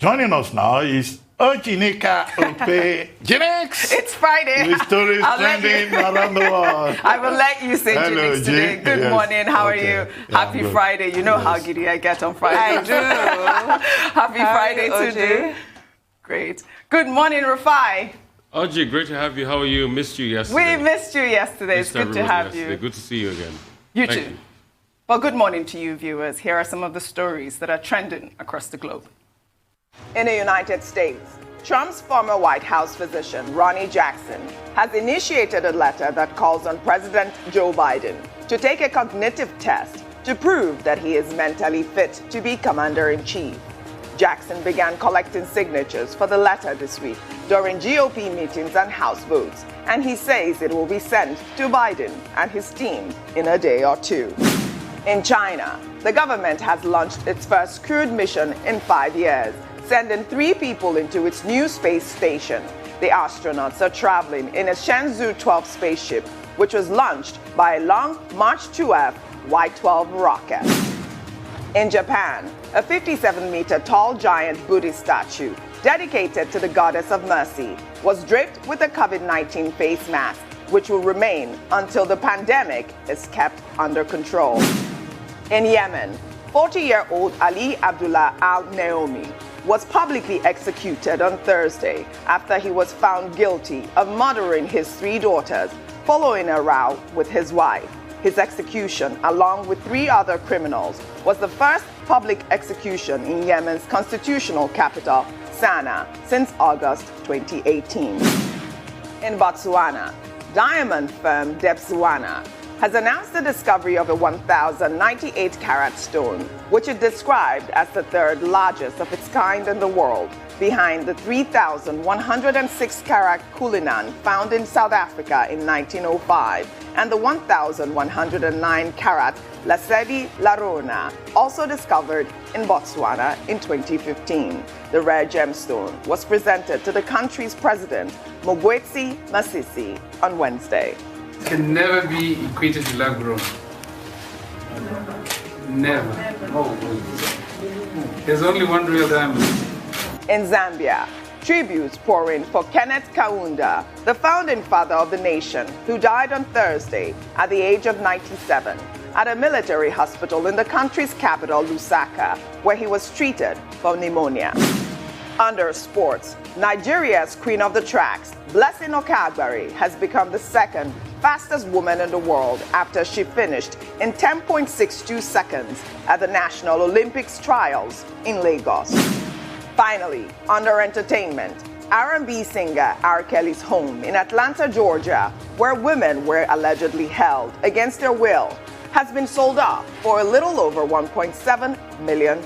Joining us now is Okpe. Jinex! It's Friday. The story is trending around the world. I will let you say Hello, Jinex today. Good morning. How are you? Yeah, Happy Friday. You know how giddy I get on Friday. I do. Happy Friday to you. Great. Good morning, Rufai. Oji, great to have you. How are you? Missed you yesterday. We missed you yesterday. It's good to have you. Good to see you again. You too. Well, good morning to you, viewers. Here are some of the stories that are trending across the globe. In the United States, Trump's former White House physician, Ronnie Jackson, has initiated a letter that calls on President Joe Biden to take a cognitive test to prove that he is mentally fit to be commander-in-chief. Jackson began collecting signatures for the letter this week during GOP meetings and House votes, and he says it will be sent to Biden and his team in a day or two. In China, the government has launched its first crewed mission in 5 years, sending 3 people into its new space station. The astronauts are traveling in a Shenzhou 12 spaceship, which was launched by a long March 2F Y-12 rocket. In Japan, a 57-meter tall giant Buddhist statue dedicated to the goddess of mercy was draped with a COVID-19 face mask, which will remain until the pandemic is kept under control. In Yemen, 40-year-old Ali Abdullah al-Naomi was publicly executed on Thursday after he was found guilty of murdering his 3 daughters following a row with his wife. His execution, along with 3 other criminals, was the first public execution in Yemen's constitutional capital, Sana'a, since August 2018. In Botswana, diamond firm Debswana has announced the discovery of a 1,098-carat stone, which it described as the 3rd largest of its kind in the world, behind the 3,106-carat Cullinan found in South Africa in 1905 and the 1,109-carat Lesedi Larona, also discovered in Botswana in 2015. The rare gemstone was presented to the country's president, Mogwetsi Masisi, on Wednesday. Can never be equated to lab grown. Never. There's only one real diamond. In Zambia, tributes pour in for Kenneth Kaunda, the founding father of the nation, who died on Thursday at the age of 97 at a military hospital in the country's capital, Lusaka, where he was treated for pneumonia. Under sports, Nigeria's queen of the tracks, Blessing Okagbare, has become the 2nd fastest woman in the world after she finished in 10.62 seconds at the National Olympics trials in Lagos. Finally, under entertainment, R&B singer R. Kelly's home in Atlanta, Georgia, where women were allegedly held against their will, has been sold off for a little over $1.7 million.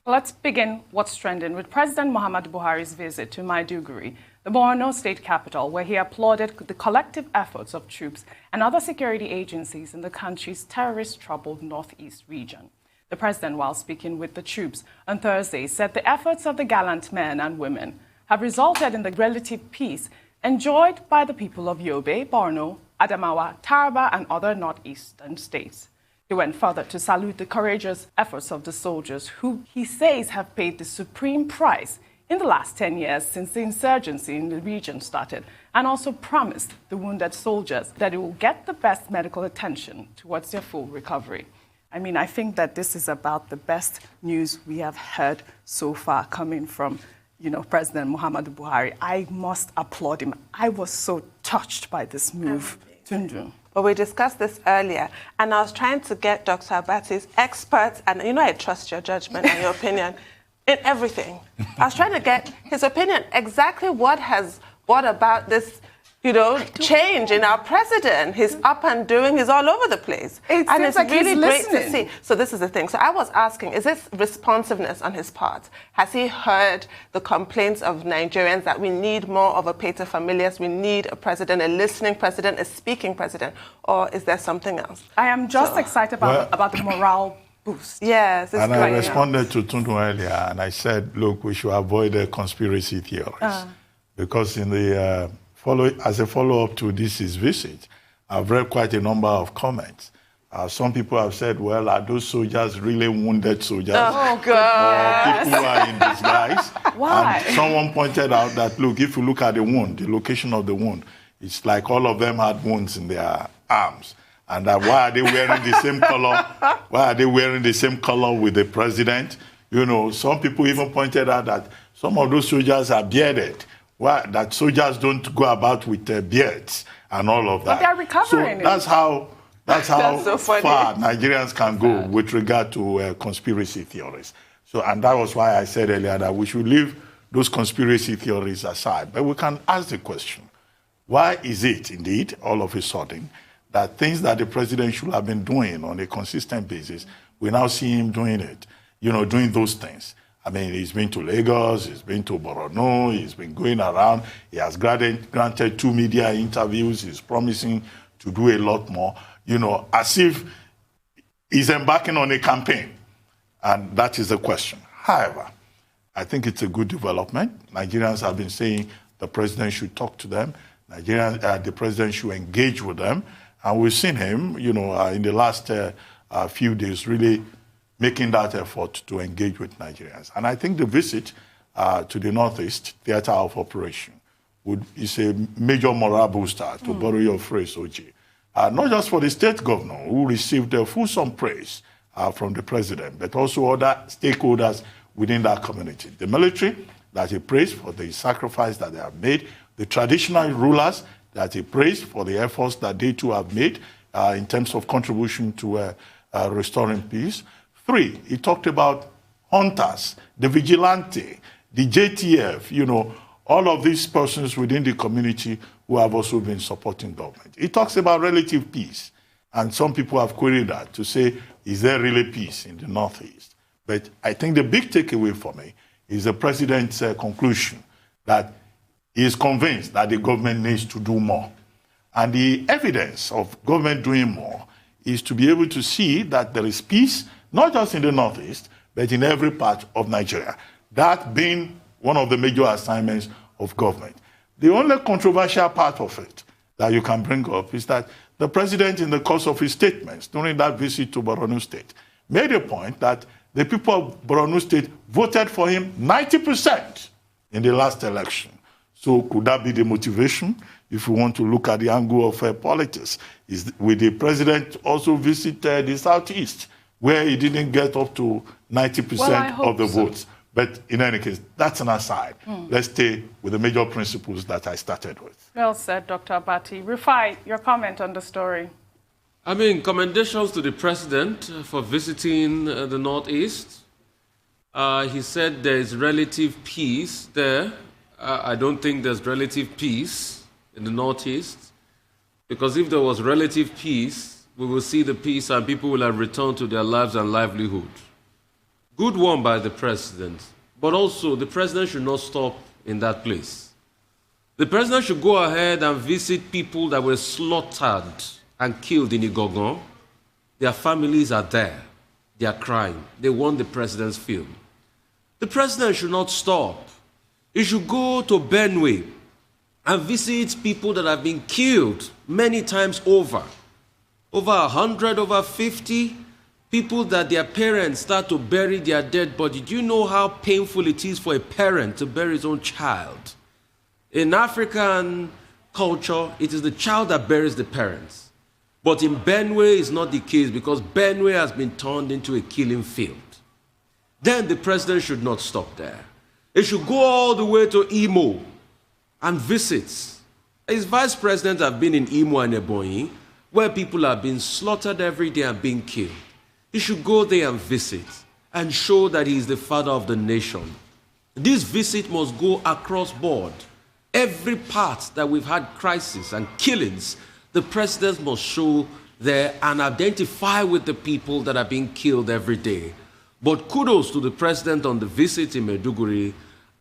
Let's begin what's trending with President Muhammadu Buhari's visit to Maiduguri, the Borno State Capital, where he applauded the collective efforts of troops and other security agencies in the country's terrorist-troubled northeast region. The president, while speaking with the troops on Thursday, said the efforts of the gallant men and women have resulted in the relative peace enjoyed by the people of Yobe, Borno, Adamawa, Taraba, and other northeastern states. He went further to salute the courageous efforts of the soldiers who he says have paid the supreme price in the last 10 years since the insurgency in the region started, and also promised the wounded soldiers that they will get the best medical attention towards their full recovery. I mean, I think that this is about the best news we have heard so far coming from, President Muhammadu Buhari. I must applaud him. I was so touched by this move. Tundu. Well, we discussed this earlier, and I was trying to get Dr. Abati's experts, and I trust your judgment and your opinion in everything. I was trying to get his opinion exactly what has brought about this, change in our president. He's up and doing, he's all over the place. And it's like really great listening. to see. So this is the thing. So I was asking, is this responsiveness on his part? Has he heard the complaints of Nigerians that we need more of a pater familias, we need a president, a listening president, a speaking president, or is there something else? I am just excited about the morale boost. Yes. And I responded to Tundu earlier, and I said, look, we should avoid the conspiracy theories. Because in the as a follow-up to this visit, I've read quite a number of comments Some people have said, well, are those soldiers really wounded soldiers? Oh, God. Or people who are in disguise? Why? And someone pointed out that, look, if you look at the wound, the location of the wound, it's like all of them had wounds in their arms. And why are they wearing the same color? Why are they wearing the same color with the president? You know, some people even pointed out that some of those soldiers are bearded. Why? That soldiers don't go about with beards and all of that. But they're recovering. So that's how so far Nigerians can go with regard to conspiracy theories. So, and that was why I said earlier that we should leave those conspiracy theories aside. But we can ask the question, why is it indeed, all of a sudden, that things that the president should have been doing on a consistent basis, we now see him doing it, doing those things? I mean, he's been to Lagos, he's been to Borno, he's been going around, he has granted 2 media interviews, he's promising to do a lot more, as if he's embarking on a campaign. And that is the question. However, I think it's a good development. Nigerians have been saying the president should talk to them. The president should engage with them. And we've seen him, in the last few days, really making that effort to engage with Nigerians. And I think the visit to the Northeast Theater of Operation is a major morale booster, to borrow your phrase, OG. Not just for the state governor, who received fulsome praise from the president, but also other stakeholders within that community. The military, that he praised for the sacrifice that they have made. The traditional rulers, that he praised for the efforts that they too have made in terms of contribution to restoring peace. 3, he talked about hunters, the vigilante, the JTF, all of these persons within the community who have also been supporting government. He talks about relative peace. And some people have queried that to say, is there really peace in the Northeast? But I think the big takeaway for me is the president's conclusion that he is convinced that the government needs to do more. And the evidence of government doing more is to be able to see that there is peace, not just in the Northeast, but in every part of Nigeria. That being one of the major assignments of government. The only controversial part of it that you can bring up is that the president, in the course of his statements during that visit to Borno State, made a point that the people of Borno State voted for him 90% in the last election. So could that be the motivation if we want to look at the angle of politics? Will the president also visit the Southeast, where he didn't get up to 90% of the votes? But in any case, that's an aside. Let's stay with the major principles that I started with. Well said, Dr. Abati. Rufai, your comment on the story. I mean, commendations to the president for visiting the Northeast. He said there is relative peace there. I don't think there's relative peace in the Northeast, because if there was relative peace, we will see the peace and people will have returned to their lives and livelihood. Good one by the president, but also the president should not stop in that place. The president should go ahead and visit people that were slaughtered and killed in Igogon. Their families are there. They are crying. They want the president's film. The president should not stop. He should go to Benue and visit people that have been killed many times over. Over 100, over 50. People that their parents start to bury their dead body. Do you know how painful it is for a parent to bury his own child? In African culture, it is the child that buries the parents. But in Benue, it's not the case, because Benue has been turned into a killing field. Then the president should not stop there. He should go all the way to Imo and visit. His vice presidents have been in Imo and Ebonyi, where people are being slaughtered every day and being killed. He should go there and visit and show that he is the father of the nation. This visit must go across board. Every part that we've had crisis and killings, the president must show there and identify with the people that are being killed every day. But kudos to the president on the visit in Maiduguri.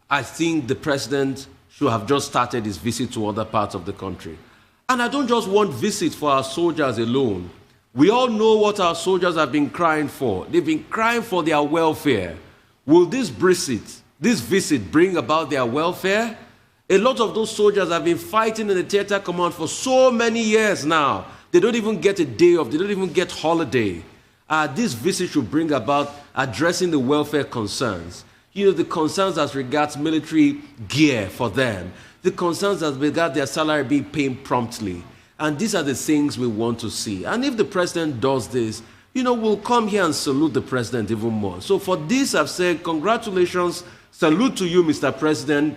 I think the president should have just started his visit to other parts of the country. And I don't just want visits for our soldiers alone. We all know what our soldiers have been crying for. They've been crying for their welfare. Will this visit bring about their welfare? A lot of those soldiers have been fighting in the theater command for so many years now. They don't even get a day off. They don't even get holiday. This visit should bring about addressing the welfare concerns. The concerns as regards military gear for them. The concerns as regards their salary being paid promptly. And these are the things we want to see. And if the president does this, we'll come here and salute the president even more. So for this, I've said, congratulations, salute to you, Mr. President.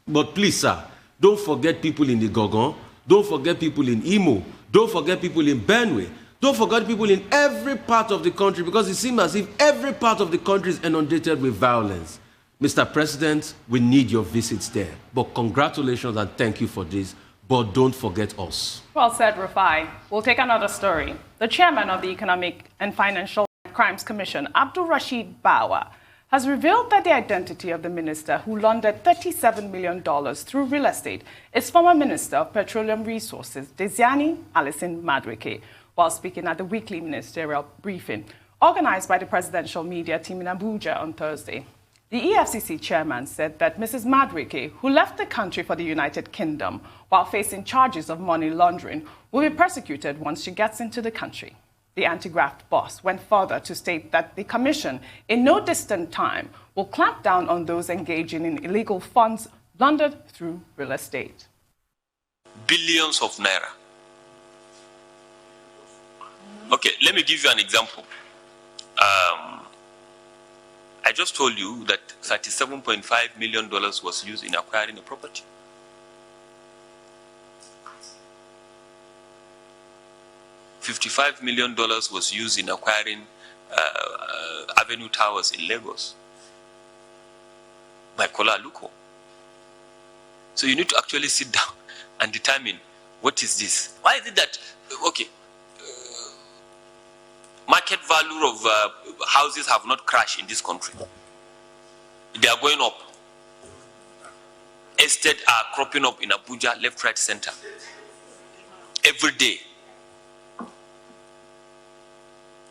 But please, sir, don't forget people in the Gogon. Don't forget people in Imo. Don't forget people in Benue. Don't forget people in every part of the country, because it seems as if every part of the country is inundated with violence. Mr. President, we need your visits there. But congratulations and thank you for this. But don't forget us. Well said, Rufai. We'll take another story. The chairman of the Economic and Financial Crimes Commission, Abdul Rasheed Bawa, has revealed that the identity of the minister who laundered $37 million through real estate is former Minister of Petroleum Resources, Diezani, Allison Madueke, while speaking at the weekly ministerial briefing organized by the presidential media team in Abuja on Thursday. The EFCC chairman said that Mrs. Madueke, who left the country for the United Kingdom while facing charges of money laundering, will be persecuted once she gets into the country. The anti-graft boss went further to state that the commission, in no distant time, will clamp down on those engaging in illegal funds laundered through real estate. Billions of naira. Okay, let me give you an example. I just told you that $37.5 million was used in acquiring a property. $55 million was used in acquiring Avenue Towers in Lagos by Kola Aluko. So you need to actually sit down and determine what is this. Why is it that, okay, market value of houses have not crashed in this country. They are going up. Estates are cropping up in Abuja, left, right, center. Every day.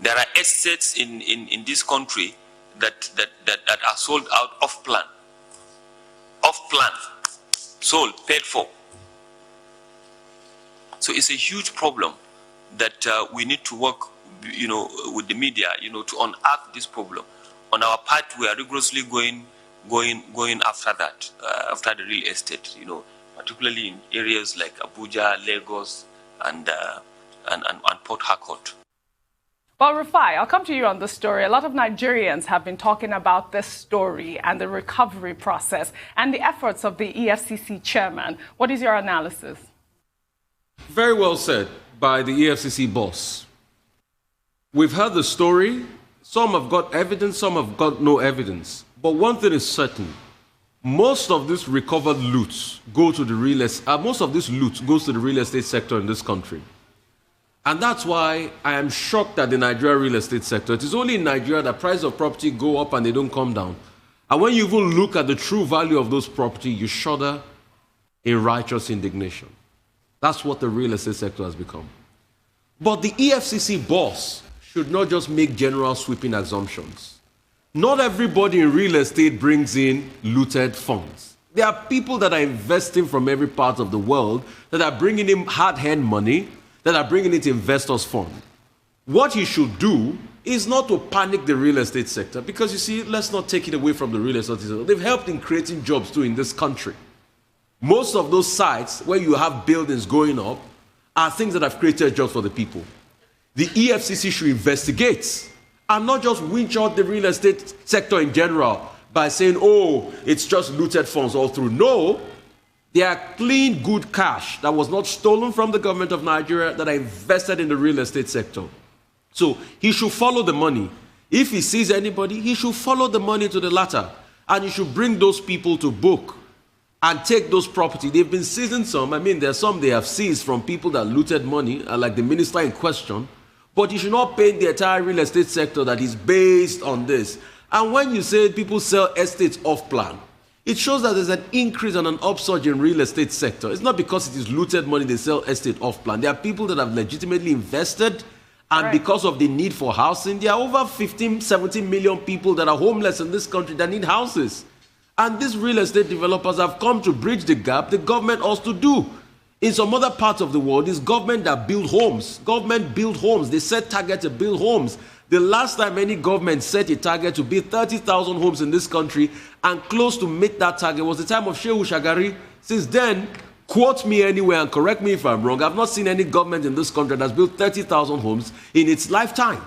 There are estates in this country that are sold out off plan. Off plan. Sold, paid for. So it's a huge problem that we need to work with the media, to unearth this problem. On our part, we are rigorously going after that, after the real estate, particularly in areas like Abuja, Lagos, and Port Harcourt. Well, Rufai, I'll come to you on this story. A lot of Nigerians have been talking about this story and the recovery process and the efforts of the EFCC chairman. What is your analysis? Very well said by the EFCC boss. We've heard the story. Some have got evidence, some have got no evidence. But one thing is certain. Most of this recovered loot goes to the real estate sector in this country. And that's why I am shocked at the Nigeria real estate sector. It is only in Nigeria that prices of property go up and they don't come down. And when you even look at the true value of those property, you shudder in righteous indignation. That's what the real estate sector has become. But the EFCC boss should not just make general sweeping assumptions. Not everybody in real estate brings in looted funds. There are people that are investing from every part of the world that are bringing in hard-earned money, that are bringing it investors' fund. What he should do is not to panic the real estate sector, because you see, let's not take it away from the real estate sector. They've helped in creating jobs too in this country. Most of those sites where you have buildings going up are things that have created jobs for the people. The EFCC should investigate and not just winch out the real estate sector in general by saying, oh, it's just looted funds all through. No. They are clean, good cash that was not stolen from the government of Nigeria that are invested in the real estate sector. So he should follow the money. If he sees anybody, he should follow the money to the latter. And he should bring those people to book and take those property. They've been seizing some. I mean, there's some they have seized from people that looted money, like the minister in question. But you should not paint the entire real estate sector that is based on this. And when you say people sell estates off plan, it shows that there's an increase and an upsurge in real estate sector. It's not because it is looted money they sell estate off plan. There are people that have legitimately invested, and because of the need for housing, there are over 15, 17 million people that are homeless in this country that need houses. And these real estate developers have come to bridge the gap the government ought to do. In some other parts of the world, it's government that build homes. Government build homes. They set targets to build homes. The last time any government set a target to build 30,000 homes in this country and close to meet that target was the time of Shehu Shagari. Since then, quote me anywhere and correct me if I'm wrong, I've not seen any government in this country that's built 30,000 homes in its lifetime.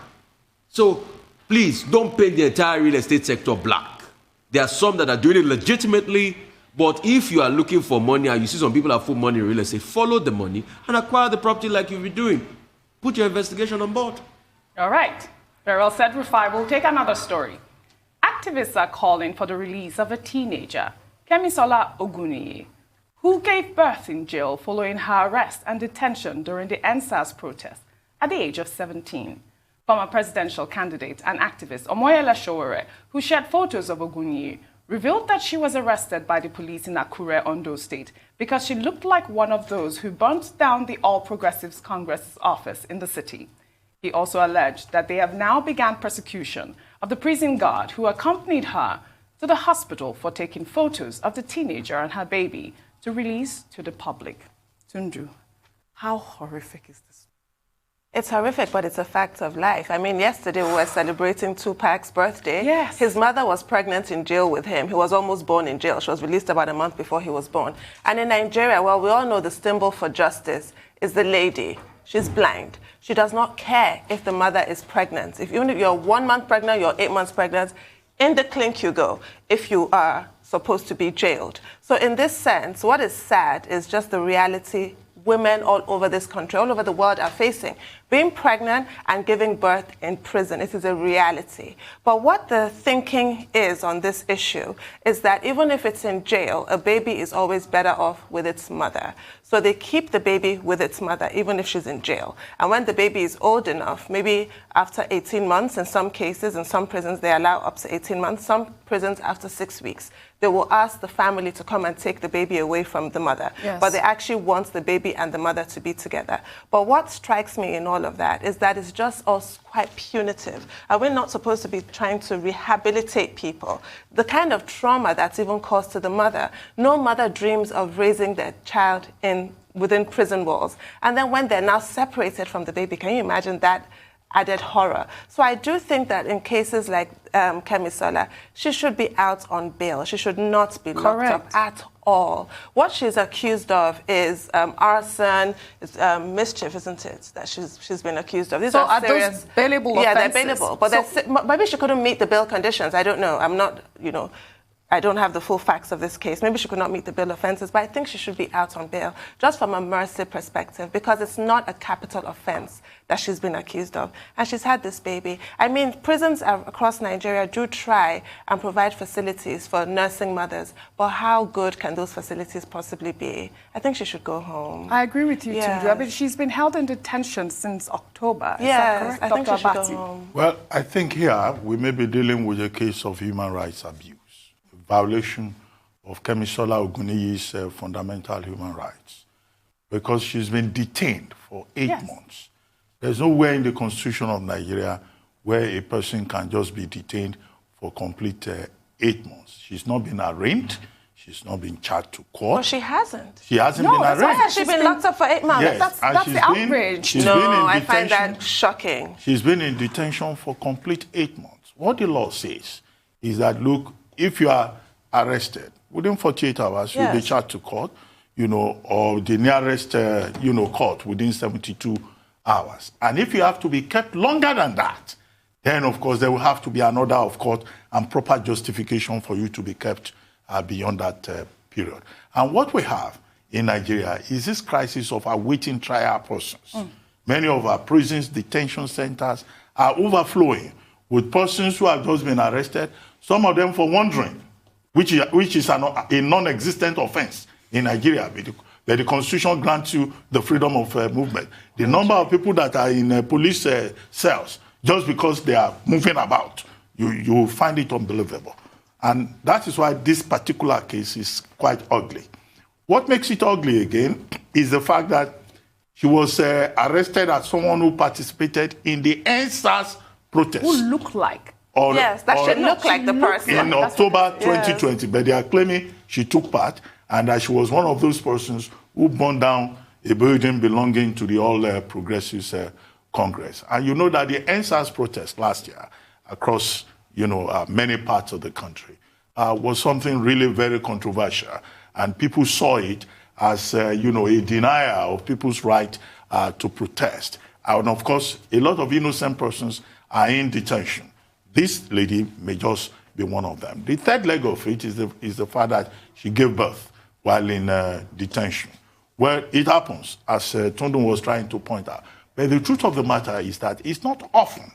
So please don't paint the entire real estate sector black. There are some that are doing it legitimately, but if you are looking for money and you see some people have put money in real estate, follow the money and acquire the property like you've been doing. Put your investigation on board. All right. Very well said, Rufai. We'll take another story. Activists are calling for the release of a teenager, Kemisola Ogunniyi, who gave birth in jail following her arrest and detention during the NSAS protest at the age of 17. Former presidential candidate and activist Omoyele Sowore, who shared photos of Ogunyi, revealed that she was arrested by the police in Akure, Ondo State, because she looked like one of those who burnt down the All Progressives Congress office in the city. He also alleged that they have now begun persecution of the prison guard who accompanied her to the hospital for taking photos of the teenager and her baby to release to the public. Tundu, how horrific is this? It's horrific, but it's a fact of life. I mean, yesterday we were celebrating Tupac's birthday. Yes. His mother was pregnant in jail with him. He was almost born in jail. She was released about a month before he was born. And in Nigeria, well, we all know the symbol for justice is the lady. She's blind. She does not care if the mother is pregnant. Even if you're 1 month pregnant, you're 8 months pregnant, in the clink you go if you are supposed to be jailed. So in this sense, what is sad is just the reality women all over this country, all over the world are facing. Being pregnant and giving birth in prison, it is a reality. But what the thinking is on this issue is that even if it's in jail, a baby is always better off with its mother. So they keep the baby with its mother, even if she's in jail. And when the baby is old enough, maybe after 18 months, in some cases, in some prisons, they allow up to 18 months, some prisons after 6 weeks, they will ask the family to come and take the baby away from the mother. Yes. But they actually want the baby and the mother to be together. But what strikes me in all of that is that it's just us quite punitive. And we're not supposed to be trying to rehabilitate people. The kind of trauma that's even caused to the mother, no mother dreams of raising their child within prison walls. And then when they're now separated from the baby, can you imagine that added horror? So I do think that in cases like Kemisola, she should be out on bail. She should not be locked up at all. What she's accused of is arson, mischief, isn't it? That she's been accused of. These so are those bailable offenses? Yeah, they're bailable. But maybe she couldn't meet the bail conditions. I don't know. I'm not, I don't have the full facts of this case. Maybe she could not meet the bail offenses, but I think she should be out on bail, just from a mercy perspective, because it's not a capital offense that she's been accused of. And she's had this baby. I mean, prisons across Nigeria do try and provide facilities for nursing mothers, but how good can those facilities possibly be? I think she should go home. I agree with you, Yes. Tundu. I mean, she's been held in detention since October. Is Yes, that correct, I think Dr. she should Abati? go home. Well, I think here we may be dealing with a case of human rights abuse, a violation of Kemisola Ogunniyi's fundamental human rights, because she's been detained for 8 months. There's nowhere in the Constitution of Nigeria where a person can just be detained for complete 8 months. She's not been arraigned. She's not been charged to court. Well, she hasn't. She hasn't No, been that's arraigned. why Why has she been locked up for 8 months? Yes, and That's the outrage. She's been in I detention. find that shocking. She's been in detention for complete 8 months. What the law says is that, look, if you are arrested, within 48 hours, you'll be charged to court, or the nearest, court within 72 hours. And if you have to be kept longer than that, then, of course, there will have to be an order of court and proper justification for you to be kept beyond that period. And what we have in Nigeria is this crisis of awaiting trial process. Many of our prisons, detention centers are overflowing with persons who have just been arrested, some of them for wandering, which is a non-existent offense in Nigeria. But the Constitution grants you the freedom of movement. The number of people that are in police cells, just because they are moving about, you find it unbelievable. And that is why this particular case is quite ugly. What makes it ugly again is the fact that she was arrested as someone who participated in the NSAS protest. Who look like? Yes, that should look like the person. In October 2020, but they are claiming she took part and that she was one of those persons who burned down a building belonging to the All Progressives Congress. And you know that the NSAS protest last year across, many parts of the country was something really very controversial. And people saw it as, a denial of people's right to protest. And of course, a lot of innocent persons are in detention. This lady may just be one of them. The third leg of it is the fact that she gave birth while in detention. Well, it happens, as Tondun was trying to point out. But the truth of the matter is that it's not often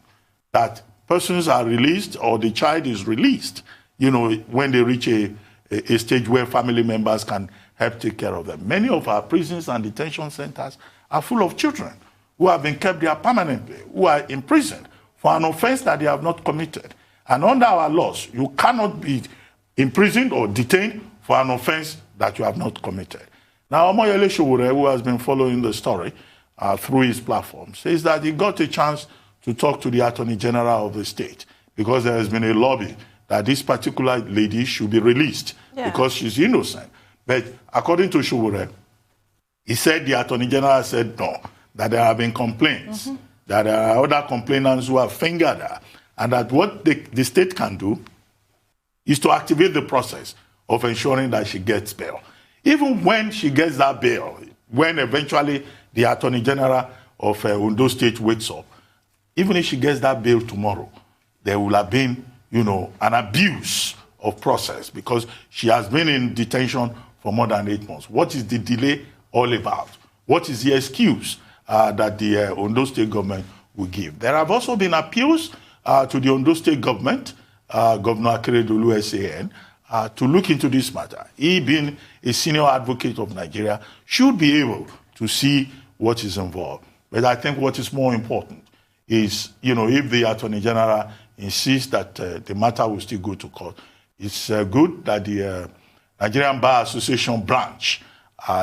that persons are released or the child is released, when they reach a stage where family members can help take care of them. Many of our prisons and detention centers are full of children who have been kept there permanently, who are imprisoned for an offense that they have not committed. And under our laws, you cannot be imprisoned or detained for an offense that you have not committed. Now, Omoyele Sowore, who has been following the story through his platform, says that he got a chance to talk to the Attorney General of the state because there has been a lobby that this particular lady should be released because she's innocent. But according to Sowore, he said the Attorney General said no, that there have been complaints, that there are other complainants who have fingered her, and that what the state can do is to activate the process of ensuring that she gets bail. Even when she gets that bail, when eventually the Attorney General of Ondo State wakes up, even if she gets that bail tomorrow, there will have been, an abuse of process because she has been in detention for more than 8 months. What is the delay all about? What is the excuse that the Ondo State government will give? There have also been appeals to the Ondo State government, Governor Akeredolu SAN, to look into this matter. He, being a senior advocate of Nigeria, should be able to see what is involved. But I think what is more important is, if the Attorney General insists that the matter will still go to court, it's good that the Nigerian Bar Association branch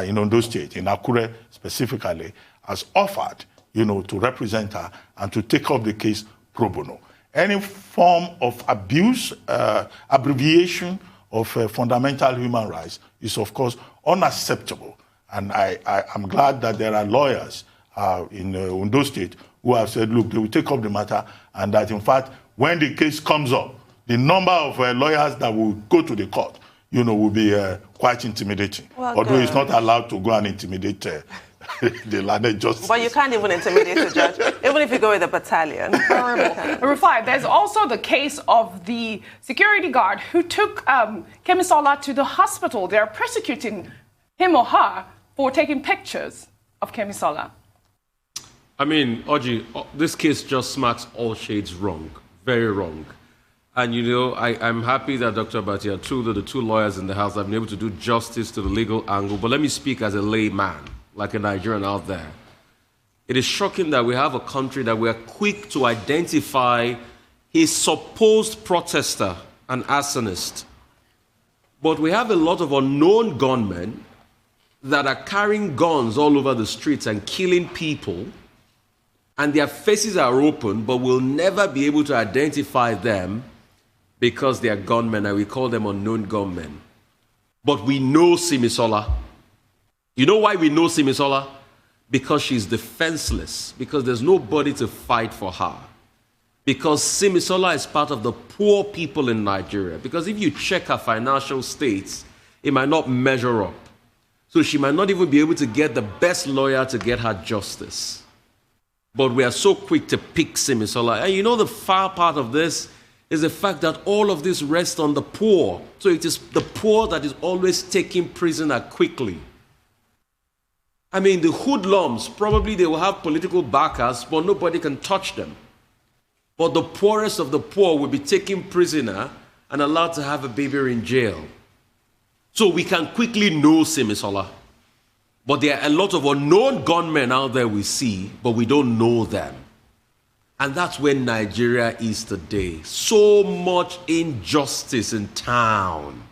in Ondo State, in Akure specifically, has offered, to represent her and to take up the case pro bono. Any form of abuse, abbreviation of fundamental human rights is, of course, unacceptable. And I'm glad that there are lawyers in Ondo State who have said, look, they will take up the matter, and that, in fact, when the case comes up, the number of lawyers that will go to the court, will be quite intimidating. Well, although it's not allowed to go and intimidate the landed justice. But you can't even intimidate a judge, even if you go with a battalion. Horrible. Rufai, there's also the case of the security guard who took Kemisola to the hospital. They're prosecuting him or her for taking pictures of Kemisola. I mean, Oji, this case just smacks all shades wrong, very wrong. And, I'm happy that Dr. Batia, the two lawyers in the House, have been able to do justice to the legal angle. But let me speak as a layman, like a Nigerian out there. It is shocking that we have a country that we are quick to identify a supposed protester, an arsonist. But we have a lot of unknown gunmen that are carrying guns all over the streets and killing people, and their faces are open, but we'll never be able to identify them because they are gunmen, and we call them unknown gunmen. But we know Kamisola. You know why we know Kamisola? Because she's defenseless, because there's nobody to fight for her. Because Kamisola is part of the poor people in Nigeria. Because if you check her financial states, it might not measure up. So she might not even be able to get the best lawyer to get her justice. But we are so quick to pick Kamisola. And the far part of this is the fact that all of this rests on the poor. So it is the poor that is always taken prisoner quickly. I mean, the hoodlums, probably they will have political backers, but nobody can touch them. But the poorest of the poor will be taken prisoner and allowed to have a baby in jail. So we can quickly know Kamisola. But there are a lot of unknown gunmen out there we see, but we don't know them. And that's where Nigeria is today. So much injustice in town.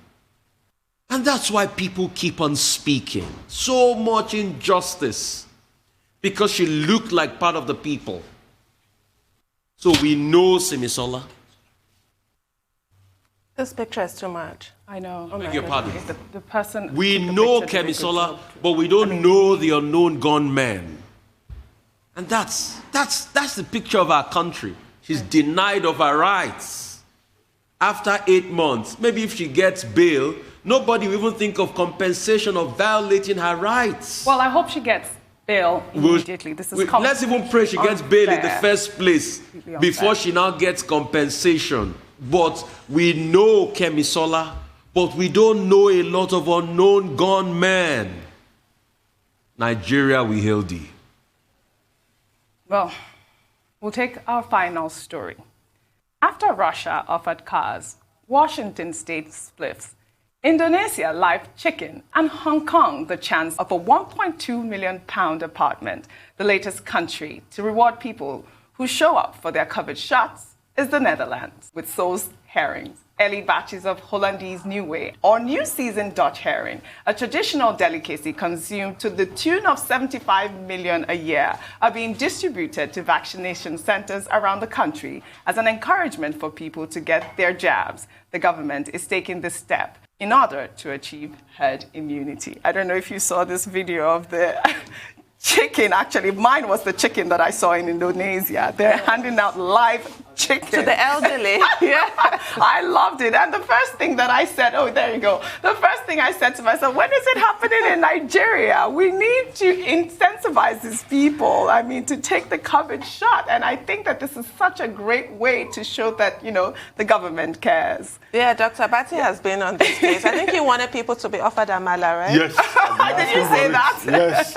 And that's why people keep on speaking. So much injustice. Because she looked like part of the people. So we know Kamisola. This picture is too much. I know. Beg your pardon. The person. We know Kemisola, but we don't know the unknown gunman. And that's the picture of our country. She's denied of her rights. After 8 months, maybe if she gets bail, nobody will even think of compensation of violating her rights. Well, I hope she gets bail immediately. Let's even pray she gets bail in the first place before she now gets compensation. But we know Kemisola, but we don't know a lot of unknown gunmen. Nigeria, we hail thee. Well, we'll take our final story. After Russia offered cars, Washington state spliffs, Indonesia live chicken, and Hong Kong the chance of a £1.2 million apartment, the latest country to reward people who show up for their covered shots is the Netherlands, with Soused Herrings, early batches of Hollandaise New Way, or New Season Dutch herring, a traditional delicacy consumed to the tune of 75 million a year, are being distributed to vaccination centers around the country as an encouragement for people to get their jabs. The government is taking this step in order to achieve herd immunity. I don't know if you saw this video of the chicken. Actually, mine was the chicken that I saw in Indonesia. They're handing out live chicken to the elderly. Yeah, I loved it. And the first thing that I said, oh, there you go. The first thing I said to myself, when is it happening in Nigeria? We need to incentivize these people, to take the COVID shot. And I think that this is such a great way to show that, the government cares. Yeah, Dr. Bati has been on this case. I think he wanted people to be offered amala, right? Yes. Did you say that? Yes.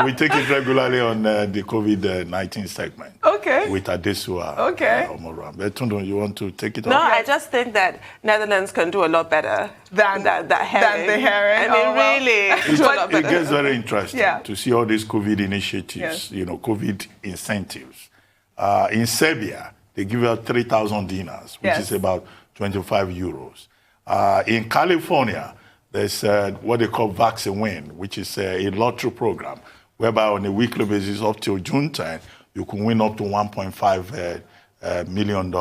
We take it regularly on the COVID-19 segment. Okay. With Adesua. Okay. Betundo, you want to take it No, off? I just think that Netherlands can do a lot better than herring. Than the herring. Really. It gets very interesting to see all these COVID initiatives, COVID incentives. In Serbia, they give out 3,000 dinars, which is about 25 euros. In California, there's what they call Vaccine Win, which is a lottery program, whereby on a weekly basis up till June 10, you can win up to $1.5 million.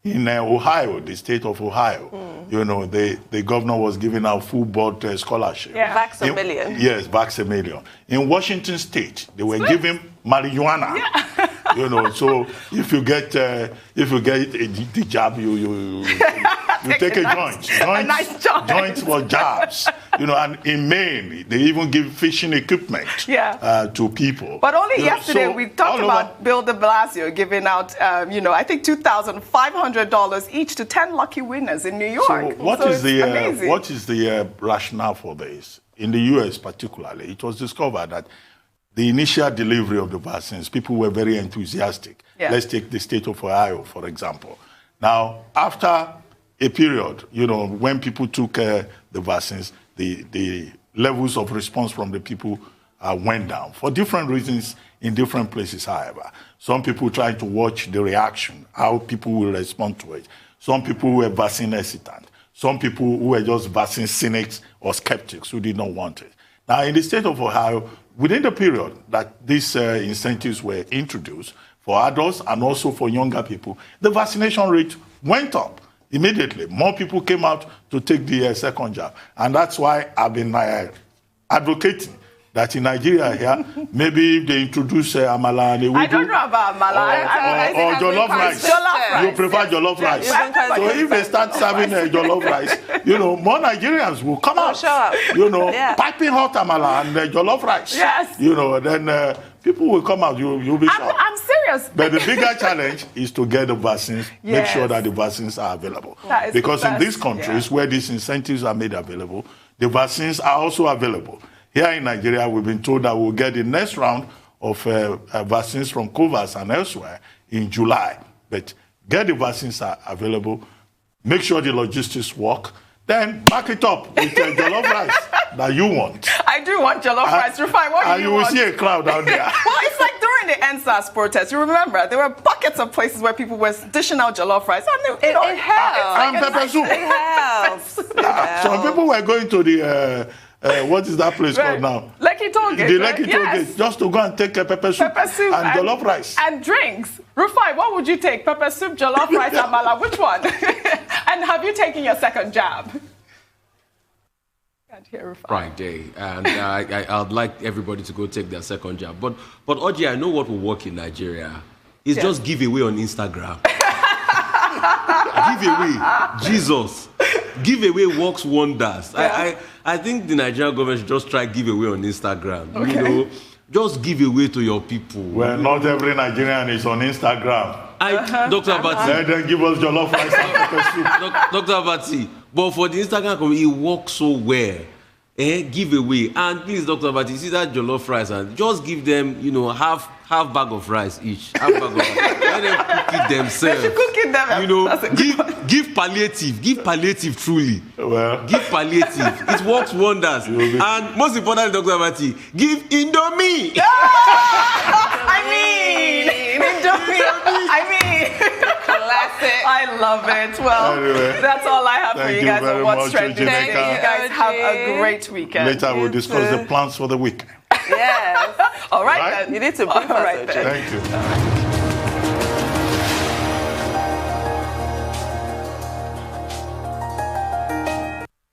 In Ohio, the state of Ohio, the governor was giving out full board scholarship. Yeah. Vax-A-Million. Yes, Vax-A-Million. In Washington state, they were giving marijuana. Yeah. So if you get the jab, you take a joint. A nice joint. Joints for jabs. And in Maine, they even give fishing equipment to people. But only yesterday we talked about Bill de Blasio giving out, I think $2,500 each to 10 lucky winners in New York. So what is the rationale for this? In the U.S. particularly, it was discovered that the initial delivery of the vaccines, people were very enthusiastic. Yeah. Let's take the state of Ohio, for example. Now, after a period, when people took the vaccines, the levels of response from the people went down for different reasons in different places, however. Some people tried to watch the reaction, how people will respond to it. Some people were vaccine hesitant. Some people who were just vaccine cynics or skeptics who did not want it. Now, in the state of Ohio, within the period that these incentives were introduced for adults and also for younger people, the vaccination rate went up immediately. More people came out to take the second jab. And that's why I've been advocating that in Nigeria here, maybe if they introduce amala, I don't know about amala. Or jollof rice. You prefer jollof rice. So if they start serving jollof rice, more Nigerians will come out. Piping hot amala and jollof rice. Yes. Then people will come out. You'll be shocked. I'm serious. But the bigger challenge is to get the vaccines, make sure that the vaccines are available. Because in these countries where these incentives are made available, the vaccines are also available. Here in Nigeria, we've been told that we'll get the next round of vaccines from COVAX and elsewhere in July. But get the vaccines are available, make sure the logistics work, then back it up with jollof rice that you want. I do want jollof rice. Rufai, what do you want? And you will see a crowd out there. Well, it's like during the NSAS protest. You remember, there were buckets of places where people were dishing out jollof rice. And it helps. And pepper soup. It helps. Some people were going to the... what is that place called now? Lekki Tollgate. The Lekki Tollgate, just to go and take a pepper soup and jollof rice. And drinks. Rufai, what would you take? Pepper soup, jollof rice, amala? Which one? And have you taken your second jab? Friday, and I'd like everybody to go take their second jab. But Oji, I know what will work in Nigeria. It's just giveaway on Instagram. Giveaway, Jesus. Giveaway works wonders. Yeah. I think the Nigerian government should just try giveaway on Instagram. Okay. You know, just give away to your people. Well, not every Nigerian is on Instagram. Dr. Abati. Let them give us jollof rice and soup. Dr. Abati, but for the Instagram community, it works so well. Give away. And please, Dr. Abati, see that jollof rice and just give them, you know, half bag of rice each. Half bag of rice. Let them cook it themselves. They should cook it themselves. You know, give palliative. Give palliative truly. Well, give palliative. It works wonders. And most importantly, Dr. Abati, give Indomie. I mean, classic. I love it. Well, anyway, that's all I have for you guys on What's Trending. Thank you guys. Have a great weekend. Later we'll discuss the plans for the week. Yes. All right then. You need to brief us. Thank you.